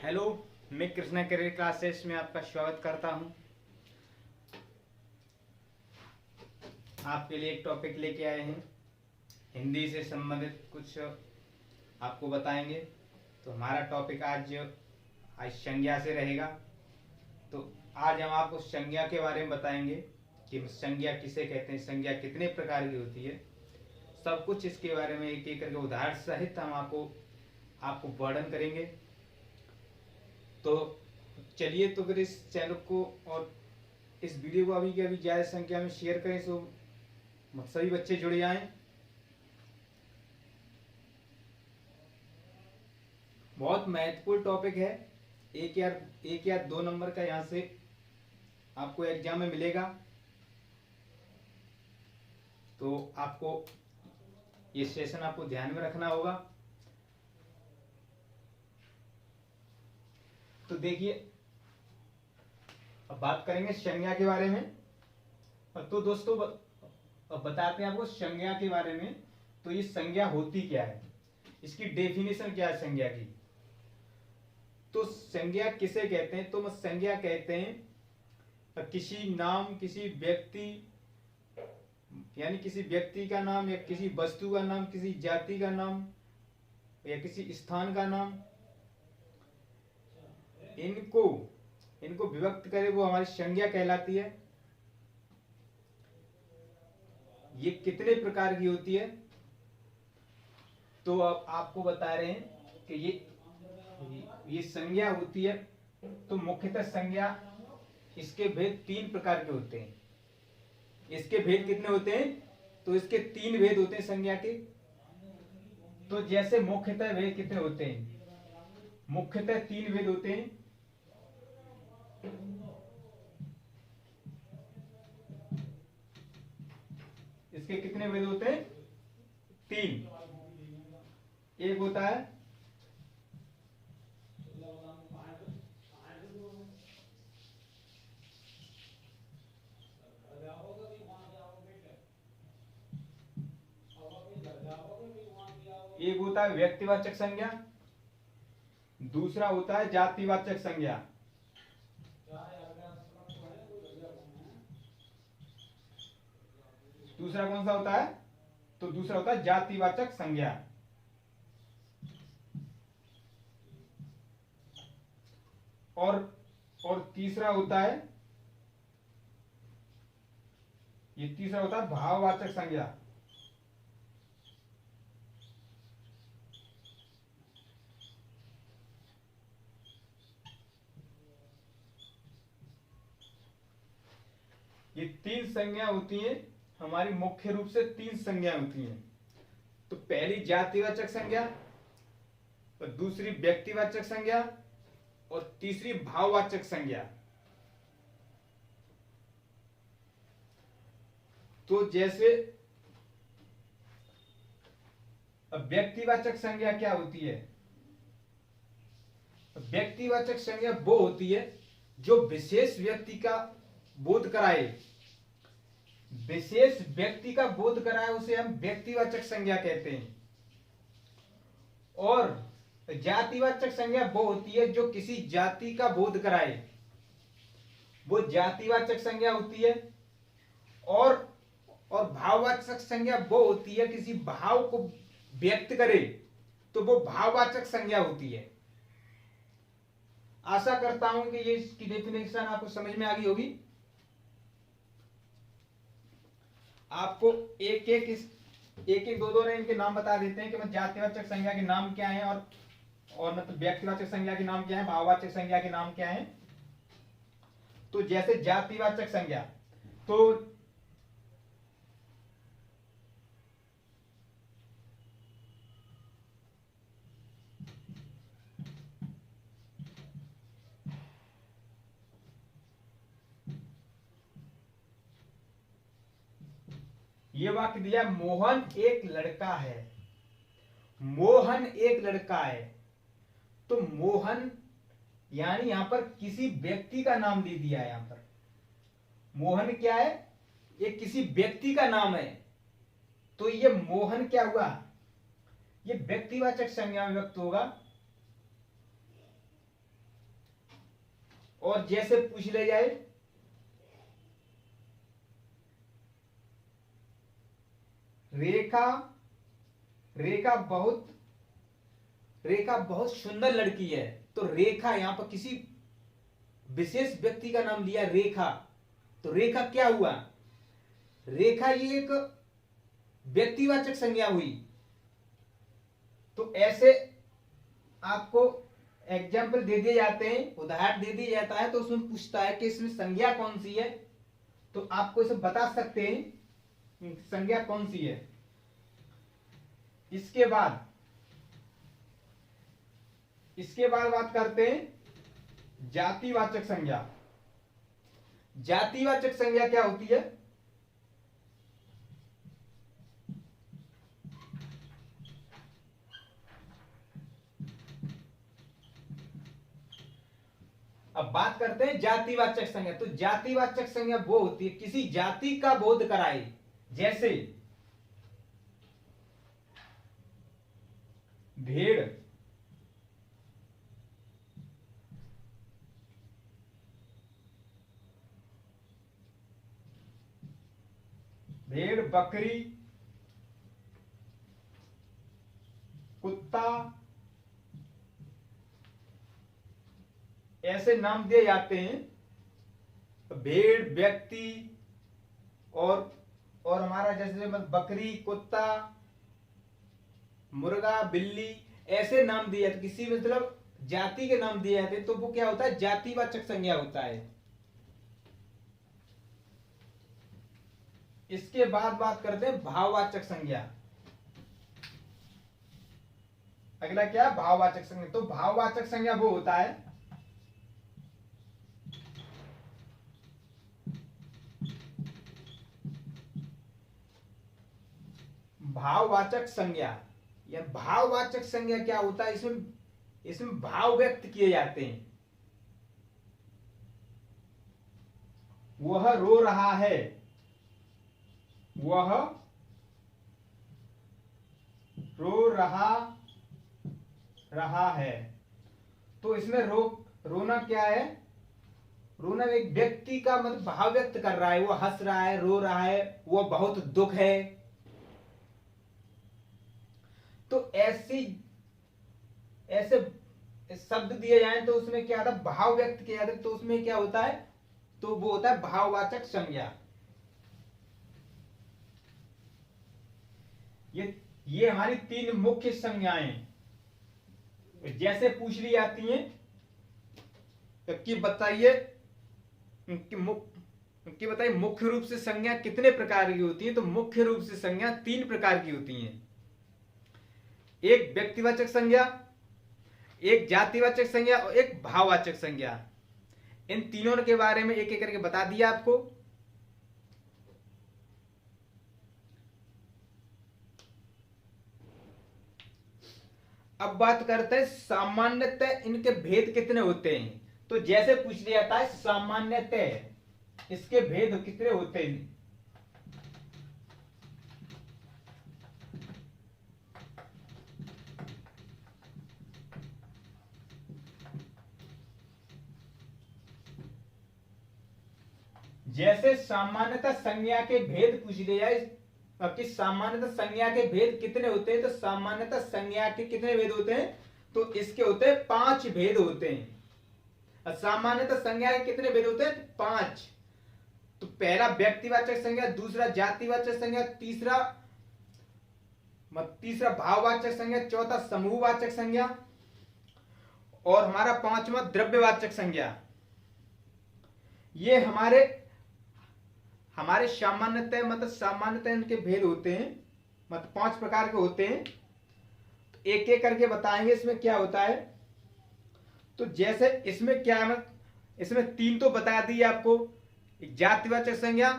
Hello, मैं Krishna career classes में आपका स्वागत करता हूं। आपके लिए एक टॉपिक लेके आए हैं, हिंदी से संबंधित कुछ आपको बताएंगे। तो हमारा टॉपिक आज संज्ञा से रहेगा। तो आज हम आपको संज्ञा के बारे में बताएंगे कि संज्ञा किसे कहते हैं, संज्ञा कितने प्रकार की होती है, सब कुछ इसके बारे में एक एक करके उदाहरण सहित हम आपको वर्णन करेंगे। तो चलिए, तो फिर इस चैनल को और इस वीडियो को अभी के अभी ज़्यादा संख्या में शेयर करें सो सभी बच्चे जुड़ जाएं। बहुत महत्वपूर्ण टॉपिक है, एक या दो नंबर का यहाँ से आपको एग्जाम में मिलेगा। तो आपको ये सेशन आपको ध्यान में रखना होगा। तो देखिए, अब बात करेंगे संज्ञा के बारे में। तो दोस्तों बताते हैं आपको संज्ञा के बारे में। तो ये संज्ञा होती क्या है, इसकी डेफिनेशन क्या है संज्ञा की। तो संज्ञा किसे कहते हैं, तो संज्ञा कहते हैं किसी नाम, किसी व्यक्ति, यानी किसी व्यक्ति का नाम या किसी वस्तु का नाम, किसी जाति का नाम या किसी स्थान का नाम, इनको विभक्त करे वो हमारी संज्ञा कहलाती है। ये कितने प्रकार की होती है, तो अब आपको बता रहे हैं कि ये संज्ञा होती है। तो मुख्यतः संज्ञा, इसके भेद तीन प्रकार के होते हैं। इसके भेद कितने होते हैं, तो इसके तीन भेद होते हैं संज्ञा के। तो जैसे मुख्यतः भेद कितने होते हैं, मुख्यतः तीन भेद होते हैं। इसके कितने भेद होते हैं, तीन। एक होता है व्यक्तिवाचक संज्ञा, दूसरा होता है जातिवाचक संज्ञा, दूसरा कौन सा होता है, तो दूसरा होता है जातिवाचक संज्ञा। और तीसरा होता है, ये तीसरा होता है भाववाचक संज्ञा। ये तीन संज्ञा होती हैं हमारी, मुख्य रूप से तीन संज्ञा होती हैं। तो पहली जातिवाचक संज्ञा, और दूसरी व्यक्तिवाचक संज्ञा, और तीसरी भाववाचक संज्ञा। तो जैसे व्यक्तिवाचक संज्ञा क्या होती है, व्यक्तिवाचक संज्ञा वो होती है जो विशेष व्यक्ति का बोध कराए, विशेष व्यक्ति का बोध कराए, उसे हम व्यक्तिवाचक संज्ञा कहते हैं। और जातिवाचक संज्ञा वो होती है जो किसी जाति का बोध कराए, वो जातिवाचक संज्ञा होती है। और भाववाचक संज्ञा वो होती है किसी भाव को व्यक्त करे, तो वो भाववाचक संज्ञा होती है। आशा करता हूं कि ये इसकी डेफिनेशन आपको समझ में आ गई होगी। आपको एक एक दो ने इनके नाम बता देते हैं कि मैं जातिवाचक संज्ञा के नाम क्या है, और मतलब व्यक्तिवाचक संज्ञा के नाम क्या है, भाववाचक संज्ञा के नाम क्या है। तो जैसे जातिवाचक संज्ञा, तो ये वाक्य दिया, मोहन एक लड़का है, मोहन एक लड़का है। तो मोहन यानी यहां पर किसी व्यक्ति का नाम दे दिया है। यहां पर मोहन क्या है, ये किसी व्यक्ति का नाम है। तो ये मोहन क्या हुआ, ये व्यक्तिवाचक संज्ञा में व्यक्त होगा। और जैसे पूछ ले जाए रेखा रेखा बहुत सुंदर लड़की है, तो रेखा यहां पर किसी विशेष व्यक्ति का नाम लिया रेखा, तो रेखा क्या हुआ, रेखा ये एक व्यक्तिवाचक संज्ञा हुई। तो ऐसे आपको एग्जाम्पल दे दिए जाते हैं, उदाहरण दे दिया जाता है, तो उसमें पूछता है कि इसमें संज्ञा कौन सी है, तो आपको इसे बता सकते हैं संज्ञा कौन सी है। इसके बाद बात करते हैं जातिवाचक संज्ञा। जातिवाचक संज्ञा क्या होती है, अब बात करते हैं जातिवाचक संज्ञा। तो जातिवाचक संज्ञा वो होती है किसी जाति का बोध कराए, जैसे भेड़, बकरी, कुत्ता, ऐसे नाम दिए जाते हैं। भेड़, व्यक्ति और हमारा जैसे बकरी, कुत्ता, मुर्गा, बिल्ली, ऐसे नाम दिए जाते, किसी मतलब जाति के नाम दिए जाते, तो वो क्या होता है, जातिवाचक संज्ञा होता है। इसके बाद बात करते हैं भाववाचक संज्ञा। अगला क्या, भाववाचक संज्ञा। तो भाववाचक संज्ञा वो होता है भाववाचक संज्ञा, या भाववाचक संज्ञा क्या होता है, इसमें भाव व्यक्त किए जाते हैं। वह रो रहा है, वह रो रहा है, तो इसमें रोना क्या है, रोना एक व्यक्ति का मतलब भाव व्यक्त कर रहा है, वो हंस रहा है, रो रहा है, वो बहुत दुख है। तो ऐसे शब्द दिए जाएं तो उसमें क्या होता है, भाव व्यक्त किया जाता है, तो उसमें क्या होता है, तो वो होता है भाववाचक संज्ञा। ये हमारी तीन मुख्य संज्ञाएं जैसे पूछ ली जाती हैं कि बताइए मुख्य रूप से संज्ञा कितने प्रकार की होती है। तो मुख्य रूप से संज्ञा तीन प्रकार की होती हैं, एक व्यक्तिवाचक संज्ञा, एक जातिवाचक संज्ञा और एक भाववाचक संज्ञा। इन तीनों के बारे में एक एक करके बता दिया आपको। अब बात करते हैं सामान्यतः इनके भेद कितने होते हैं। तो जैसे पूछ लिया जाता है सामान्यतः इसके भेद कितने होते हैं, जैसे सामान्यतः संज्ञा के भेद पूछ लिया जाए कि सामान्यतः संज्ञा के भेद कितने होते हैं, तो सामान्यतः संज्ञा के कितने भेद होते हैं, तो इसके होते हैं 5 भेद होते हैं। सामान्यतः संज्ञा के कितने भेद होते हैं, 5। तो पहला व्यक्तिवाचक संज्ञा, दूसरा जातिवाचक संज्ञा, तीसरा भाववाचक संज्ञा, चौथा समूहवाचक संज्ञा और हमारा 5वां द्रव्यवाचक संज्ञा। ये हमारे सामान्यतः इनके भेद होते हैं, 5 प्रकार के होते हैं। तो एक एक करके बताएंगे इसमें क्या होता है। तो जैसे इसमें क्या है, इसमें 3 तो बता दिए आपको, एक जातिवाचक संज्ञा,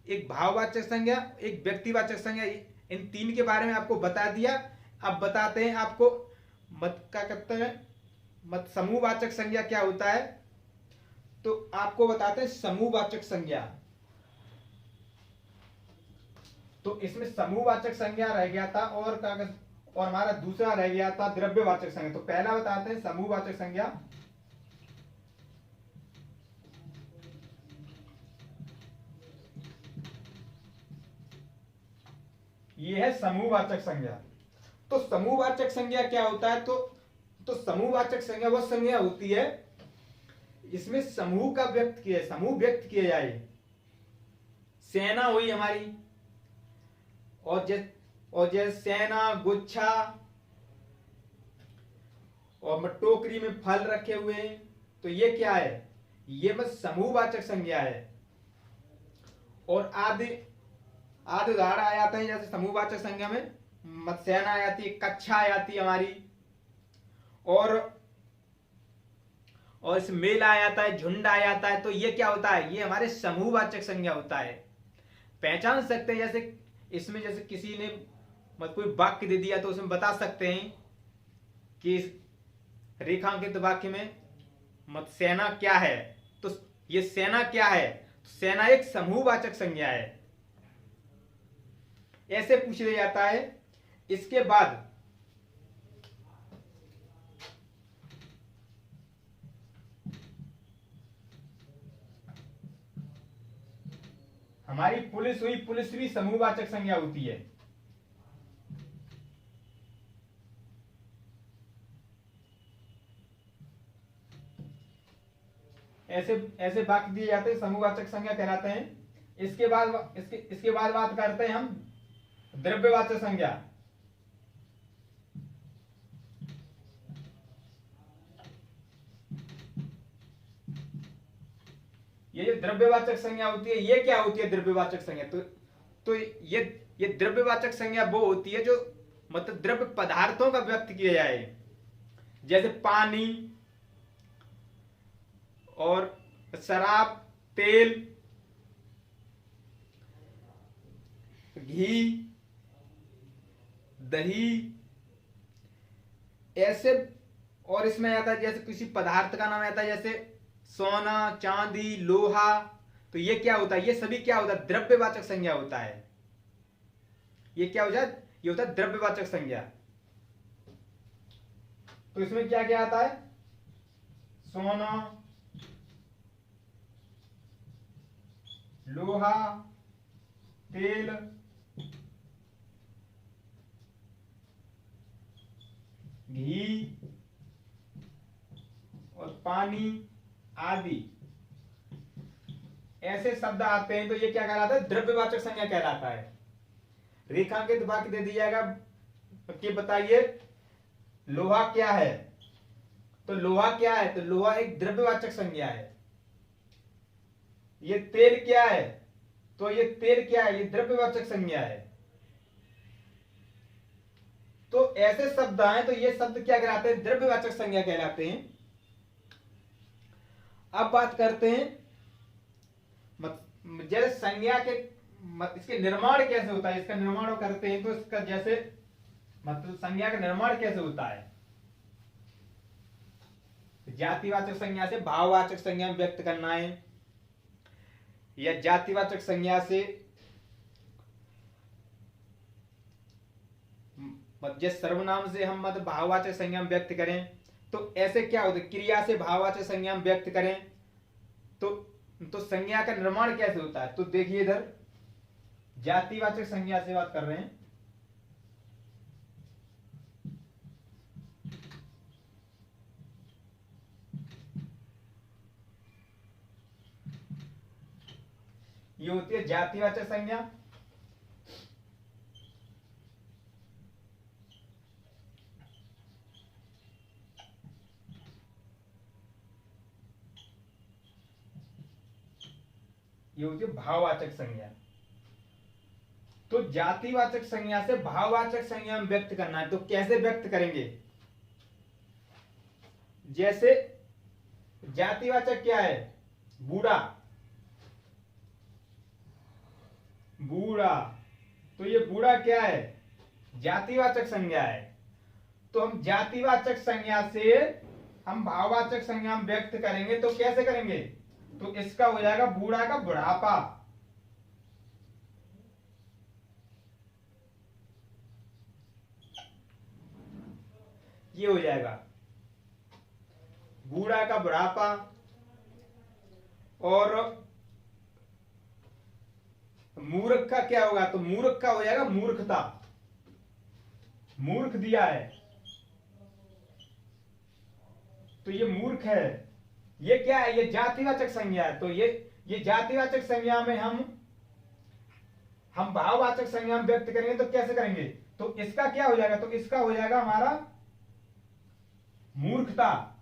एक भाववाचक संज्ञा, एक व्यक्तिवाचक संज्ञा। इन 3 के बारे में आपको बता दिया। अब बताते हैं आपको क्या कहते हैं समूहवाचक संज्ञा क्या होता है। तो आपको बताते हैं समूहवाचक संज्ञा। तो इसमें समूहवाचक संज्ञा रह गया था और हमारा दूसरा रह गया था द्रव्यवाचक संज्ञा। तो पहला बताते हैं समूहवाचक संज्ञा। ये है समूहवाचक संज्ञा। तो समूहवाचक संज्ञा क्या होता है? तो समूहवाचक संज्ञा वह संज्ञा होती है इसमें समूह का समूह व्यक्त किया जाए। सेना हुई हमारी, और जैसे सेना, गुच्छा, और टोकरी में फल रखे हुए हैं, तो ये क्या है? ये बस समूहवाचक संज्ञा है। और आदि उदाहरण आ जाते हैं जैसे समूहवाचक संज्ञा में सेना आ जाती है, कक्षा आ जाती है हमारी, और इस मेल आ जाता है, झुंड आ जाता है। तो ये क्या होता है? ये हमारे समूहवाचक संज्ञा होता है। पहचान सकते हैं जैसे इसमें जैसे किसी ने कोई वाक्य दे दिया तो उसमें बता सकते हैं कि रेखांकित वाक्य में सेना क्या है। तो ये सेना क्या है? तो सेना एक समूहवाचक संज्ञा है, ऐसे पूछ लिया जाता है। इसके बाद हमारी पुलिस हुई, पुलिस भी समूहवाचक संज्ञा होती है। ऐसे वाक्य दिए जाते हैं, समूहवाचक संज्ञा कहलाते हैं। इसके बाद बात करते हैं हम द्रव्यवाचक संज्ञा। ये जो द्रव्यवाचक संज्ञा होती है, ये क्या होती है द्रव्यवाचक संज्ञा? तो ये द्रव्यवाचक संज्ञा वो होती है जो मतलब द्रव्य पदार्थों का व्यक्त किया जाए, जैसे पानी और शराब, तेल, घी, दही, ऐसे। और इसमें आता है जैसे किसी पदार्थ का नाम आता है जैसे सोना, चांदी, लोहा। तो ये क्या होता है? ये सभी क्या होता है? द्रव्यवाचक संज्ञा होता है। ये क्या हो जाए? ये होता है द्रव्यवाचक संज्ञा। तो इसमें क्या क्या आता है? सोना, लोहा, तेल, घी और पानी आदि, ऐसे शब्द आते हैं। तो ये क्या कहलाता है? द्रव्यवाचक संज्ञा कहलाता है। रेखांकित वाक्य दे दिया जाएगा कि बताइए लोहा क्या है? तो लोहा क्या है? तो लोहा एक द्रव्यवाचक संज्ञा है। ये तेल क्या है? तो ये तेल क्या है? ये द्रव्यवाचक संज्ञा है। तो ऐसे शब्द आए तो ये शब्द क्या कहलाते हैं? द्रव्यवाचक संज्ञा कहलाते हैं। अब बात करते हैं जैसे संज्ञा के इसके निर्माण कैसे होता है, इसका निर्माण करते हैं। तो इसका जैसे मतलब संज्ञा का निर्माण कैसे होता है? जातिवाचक संज्ञा से भाववाचक संज्ञा में व्यक्त करना है, या जातिवाचक संज्ञा से जिस सर्वनाम से हम मतलब भाववाचक संज्ञा में व्यक्त करें, तो ऐसे क्या होता है? क्रिया से भाववाचक संज्ञा में व्यक्त करें तो संज्ञा का निर्माण कैसे होता है? तो देखिए इधर जातिवाचक संज्ञा से बात कर रहे हैं। ये होती है जातिवाचक संज्ञा। ये होती है भाववाचक संज्ञा। तो जातिवाचक संज्ञा से भाववाचक संज्ञा में व्यक्त करना है, तो कैसे व्यक्त करेंगे? जैसे जातिवाचक क्या है? बूढ़ा, बूढ़ा। तो ये बूढ़ा क्या है? जातिवाचक संज्ञा है। तो हम जातिवाचक संज्ञा से हम भाववाचक संज्ञा में व्यक्त करेंगे, तो कैसे करेंगे? तो इसका हो जाएगा बूढ़ा का बुढ़ापा। ये हो जाएगा बूढ़ा का बुढ़ापा। और मूर्ख का क्या होगा, तो मूर्ख का हो जाएगा मूर्खता। मूर्ख दिया है तो ये मूर्ख है। ये क्या है, ये जातिवाचक संज्ञा है। तो ये जातिवाचक संज्ञा में हम भाववाचक संज्ञा में व्यक्त करेंगे तो कैसे करेंगे, तो इसका क्या हो जाएगा, तो इसका हो जाएगा हमारा मूर्खता।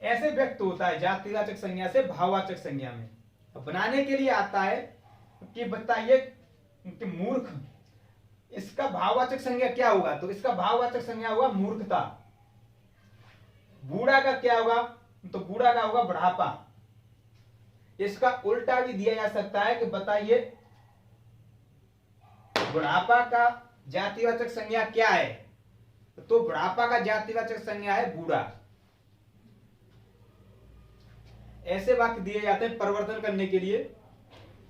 ऐसे व्यक्त होता है जातिवाचक संज्ञा से भाववाचक संज्ञा में। अब बनाने के लिए आता है कि बताइए कि मूर्ख, इसका भाववाचक संज्ञा क्या होगा, तो इसका भाववाचक संज्ञा होगा मूर्खता। बूढ़ा का क्या होगा, तो बूढ़ा का होगा बुढ़ापा। इसका उल्टा भी दिया जा सकता है कि बताइए बुढ़ापा का जातिवाचक संज्ञा क्या है, तो बुढ़ापा का जातिवाचक संज्ञा है बूढ़ा। ऐसे वाक्य दिए जाते हैं परिवर्तन करने के लिए,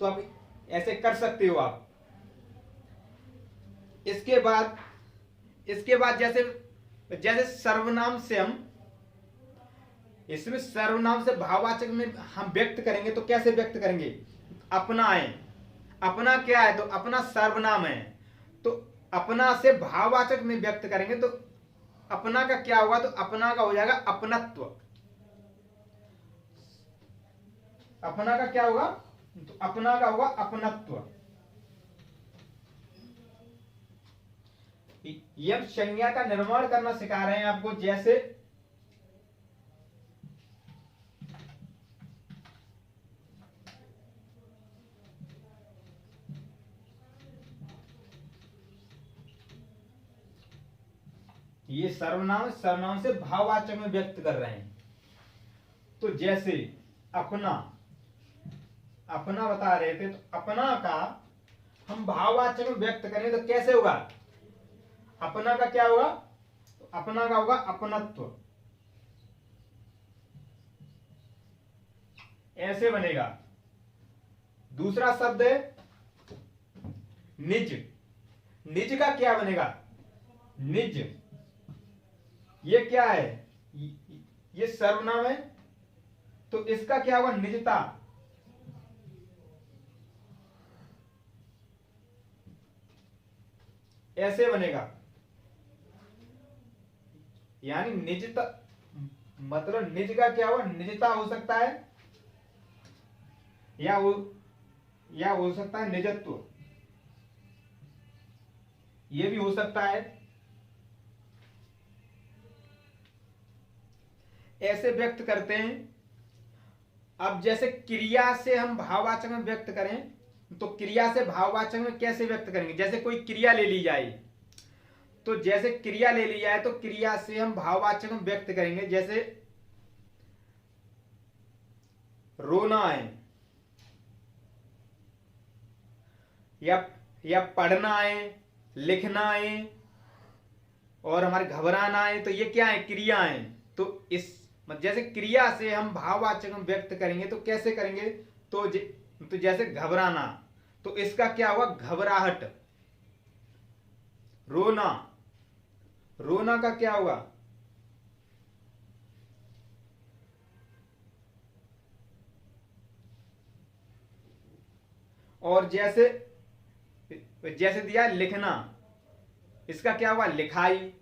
तो आप ऐसे कर सकते हो आप। इसके बाद जैसे सर्वनाम से इसमें सर्वनाम से भाववाचक में हम व्यक्त करेंगे तो कैसे व्यक्त करेंगे, अपना है। अपना क्या है, तो अपना सर्वनाम है, तो अपना से भाववाचक में व्यक्त करेंगे तो अपना का क्या होगा, तो अपना का हो जाएगा अपनत्व। अपना का क्या होगा, तो अपना का होगा अपनत्व। ये हम संज्ञा का निर्माण करना सिखा रहे हैं आपको। जैसे ये सर्वनाम से भाववाचक में व्यक्त कर रहे हैं। तो जैसे अपना बता रहे थे, तो अपना का हम भाववाचक में व्यक्त करें तो कैसे होगा, अपना का क्या होगा, तो अपना का होगा अपनत्व। ऐसे बनेगा। दूसरा शब्द है निज। निज का क्या बनेगा, निज। ये क्या है, ये सर्वनाम है, तो इसका क्या होगा, निजता। ऐसे बनेगा। यानी निजता मतलब निज का क्या होगा, निजता हो सकता है या हो सकता है निजत्व, ये भी हो सकता है। ऐसे व्यक्त करते हैं। अब जैसे क्रिया से हम भाववाचक में व्यक्त करें तो क्रिया से भाववाचक में कैसे व्यक्त करेंगे, जैसे कोई क्रिया ले ली जाए, तो जैसे क्रिया ले ली जाए तो क्रिया से हम भाववाचक में व्यक्त करेंगे। जैसे रोना है या पढ़ना है, लिखना है और हमारे घबराना है, तो ये क्या है, क्रिया है। तो इस जैसे क्रिया से हम भाववाचक में व्यक्त करेंगे तो कैसे करेंगे, तो जैसे घबराना, तो इसका क्या होगा, घबराहट। रोना का क्या होगा, और जैसे दिया लिखना, इसका क्या होगा, लिखाई।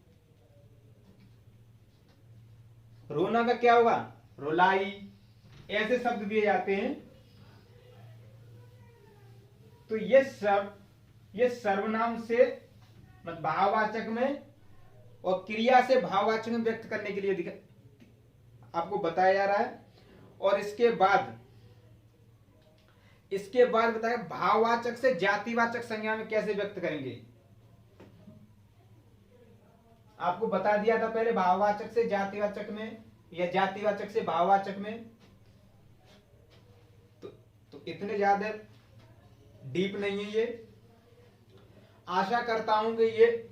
रोना का क्या होगा, रुलाई। ऐसे शब्द दिए जाते हैं। तो ये सर्वनाम से भाववाचक में और क्रिया से भाववाचक में व्यक्त करने के लिए आपको बताया जा रहा है। और इसके बाद बताया भाववाचक से जातिवाचक संज्ञा में कैसे व्यक्त करेंगे। आपको बता दिया था पहले, भाववाचक से जातिवाचक में या जातिवाचक से भाववाचक में। तो इतने ज्यादा डीप नहीं है ये। आशा करता हूं कि ये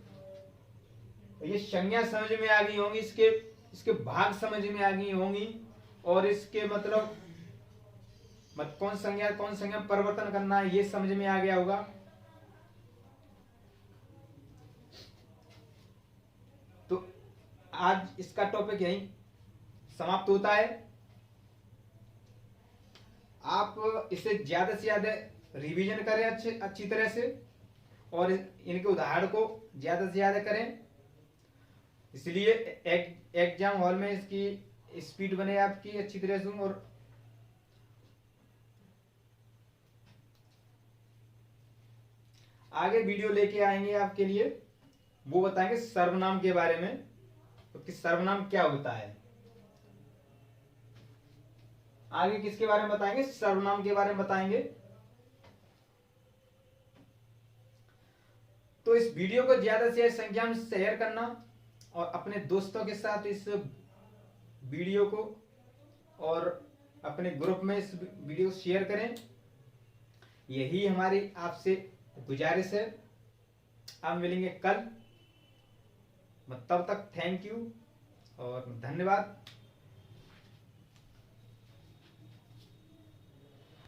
संज्ञा समझ में आ गई होंगी, इसके भाग समझ में आ गई होंगी, और इसके मतलब कौन संज्ञा परिवर्तन करना है ये समझ में आ गया होगा। तो आज इसका टॉपिक यहीं समाप्त होता है। आप इसे ज्यादा से ज्यादा रिवीजन करें अच्छी तरह से, और इनके उदाहरण को ज्यादा से ज्यादा करें। इसलिए एग्जाम हॉल में इसकी स्पीड बने आपकी अच्छी तरह से। और आगे वीडियो लेके आएंगे आपके लिए, वो बताएंगे सर्वनाम के बारे में, तो कि सर्वनाम क्या होता है। आगे किसके बारे में बताएंगे? सर्वनाम के बारे में बताएंगे। तो इस वीडियो को ज्यादा से ज्यादा संख्या में शेयर करना और अपने दोस्तों के साथ इस वीडियो को और अपने ग्रुप में इस वीडियो को शेयर करें। यही हमारी आपसे गुजारिश है। अब मिलेंगे कल, तब तक थैंक यू और धन्यवाद।